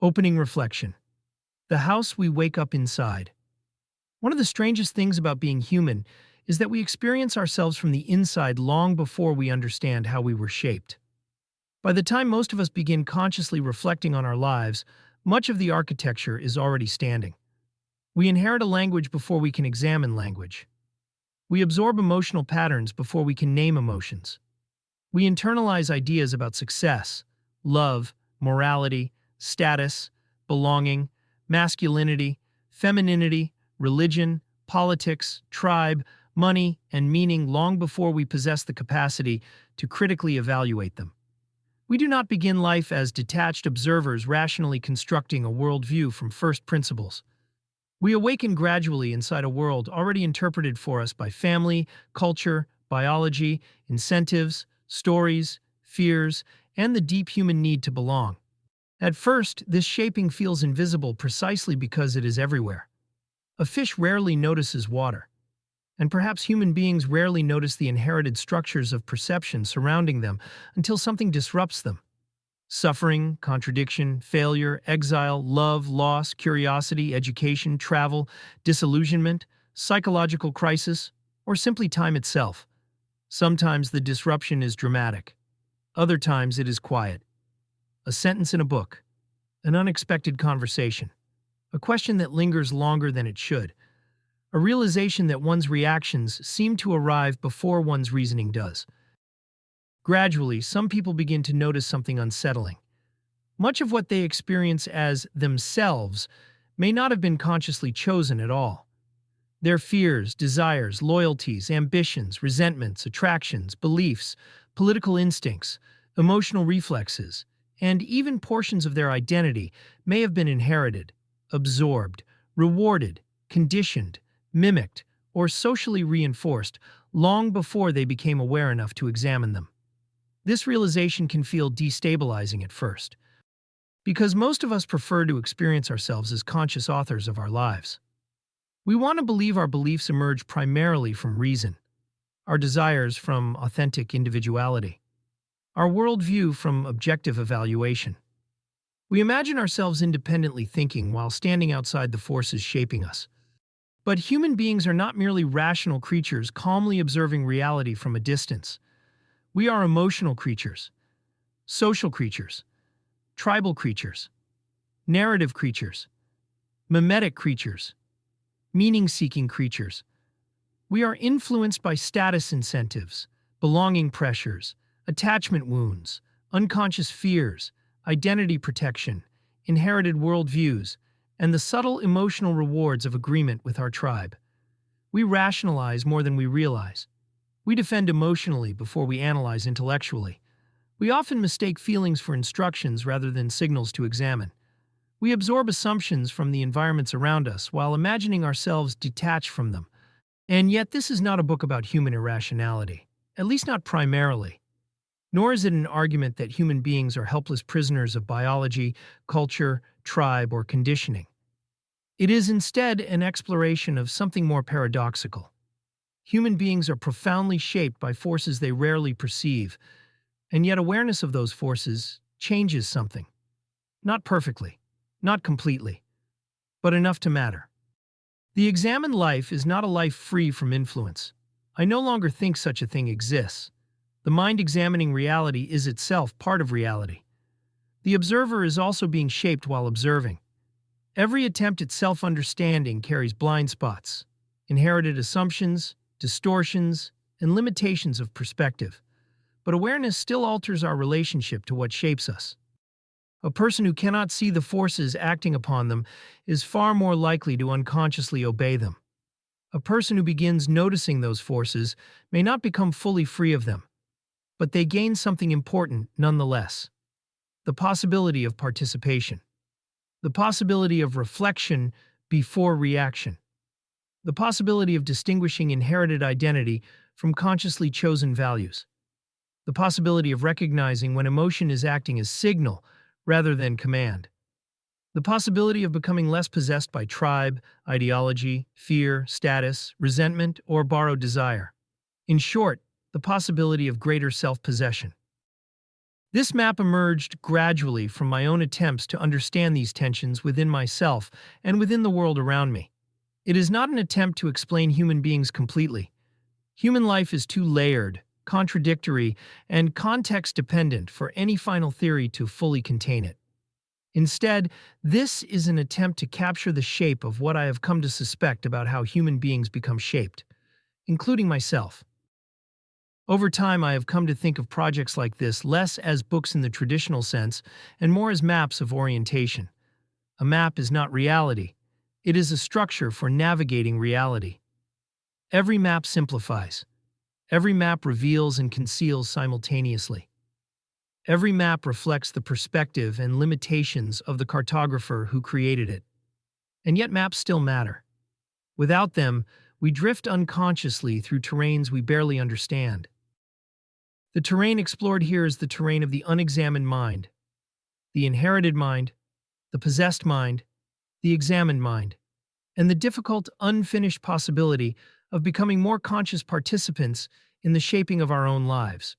Opening reflection. The house we wake up inside. One of the strangest things about being human is that we experience ourselves from the inside long before we understand how we were shaped. By the time most of us begin consciously reflecting on our lives, much of the architecture is already standing. We inherit a language before we can examine language. We absorb emotional patterns before we can name emotions. We internalize ideas about success, love, morality, status, belonging, masculinity, femininity, religion, politics, tribe, money, and meaning long before we possess the capacity to critically evaluate them. We do not begin life as detached observers rationally constructing a worldview from first principles. We awaken gradually inside a world already interpreted for us by family, culture, biology, incentives, stories, fears, and the deep human need to belong. At first, this shaping feels invisible precisely because it is everywhere. A fish rarely notices water, and perhaps human beings rarely notice the inherited structures of perception surrounding them until something disrupts them. Suffering, contradiction, failure, exile, love, loss, curiosity, education, travel, disillusionment, psychological crisis, or simply time itself. Sometimes the disruption is dramatic. Other times it is quiet. A sentence in a book, an unexpected conversation, a question that lingers longer than it should, a realization that one's reactions seem to arrive before one's reasoning does. Gradually, some people begin to notice something unsettling. Much of what they experience as themselves may not have been consciously chosen at all. Their fears, desires, loyalties, ambitions, resentments, attractions, beliefs, political instincts, emotional reflexes, and even portions of their identity may have been inherited, absorbed, rewarded, conditioned, mimicked, or socially reinforced long before they became aware enough to examine them. This realization can feel destabilizing at first, because most of us prefer to experience ourselves as conscious authors of our lives. We want to believe our beliefs emerge primarily from reason, our desires from authentic individuality, our worldview from objective evaluation. We imagine ourselves independently thinking while standing outside the forces shaping us. But human beings are not merely rational creatures calmly observing reality from a distance. We are emotional creatures, social creatures, tribal creatures, narrative creatures, mimetic creatures, meaning-seeking creatures. We are influenced by status incentives, belonging pressures, attachment wounds, unconscious fears, identity protection, inherited worldviews, and the subtle emotional rewards of agreement with our tribe. We rationalize more than we realize. We defend emotionally before we analyze intellectually. We often mistake feelings for instructions rather than signals to examine. We absorb assumptions from the environments around us while imagining ourselves detached from them. And yet this is not a book about human irrationality, at least not primarily. Nor is it an argument that human beings are helpless prisoners of biology, culture, tribe, or conditioning. It is instead an exploration of something more paradoxical. Human beings are profoundly shaped by forces they rarely perceive, and yet awareness of those forces changes something. Not perfectly, not completely, but enough to matter. The examined life is not a life free from influence. I no longer think such a thing exists. The mind examining reality is itself part of reality. The observer is also being shaped while observing. Every attempt at self-understanding carries blind spots, inherited assumptions, distortions, and limitations of perspective. But awareness still alters our relationship to what shapes us. A person who cannot see the forces acting upon them is far more likely to unconsciously obey them. A person who begins noticing those forces may not become fully free of them, but they gain something important nonetheless: the possibility of participation, the possibility of reflection before reaction, the possibility of distinguishing inherited identity from consciously chosen values, the possibility of recognizing when emotion is acting as signal rather than command, the possibility of becoming less possessed by tribe, ideology, fear, status, resentment, or borrowed desire. In short, the possibility of greater self-possession. This map emerged gradually from my own attempts to understand these tensions within myself and within the world around me. It is not an attempt to explain human beings completely. Human life is too layered, contradictory, and context-dependent for any final theory to fully contain it. Instead, this is an attempt to capture the shape of what I have come to suspect about how human beings become shaped, including myself. Over time, I have come to think of projects like this less as books in the traditional sense and more as maps of orientation. A map is not reality. It is a structure for navigating reality. Every map simplifies. Every map reveals and conceals simultaneously. Every map reflects the perspective and limitations of the cartographer who created it. And yet maps still matter. Without them, we drift unconsciously through terrains we barely understand. The terrain explored here is the terrain of the unexamined mind, the inherited mind, the possessed mind, the examined mind, and the difficult, unfinished possibility of becoming more conscious participants in the shaping of our own lives.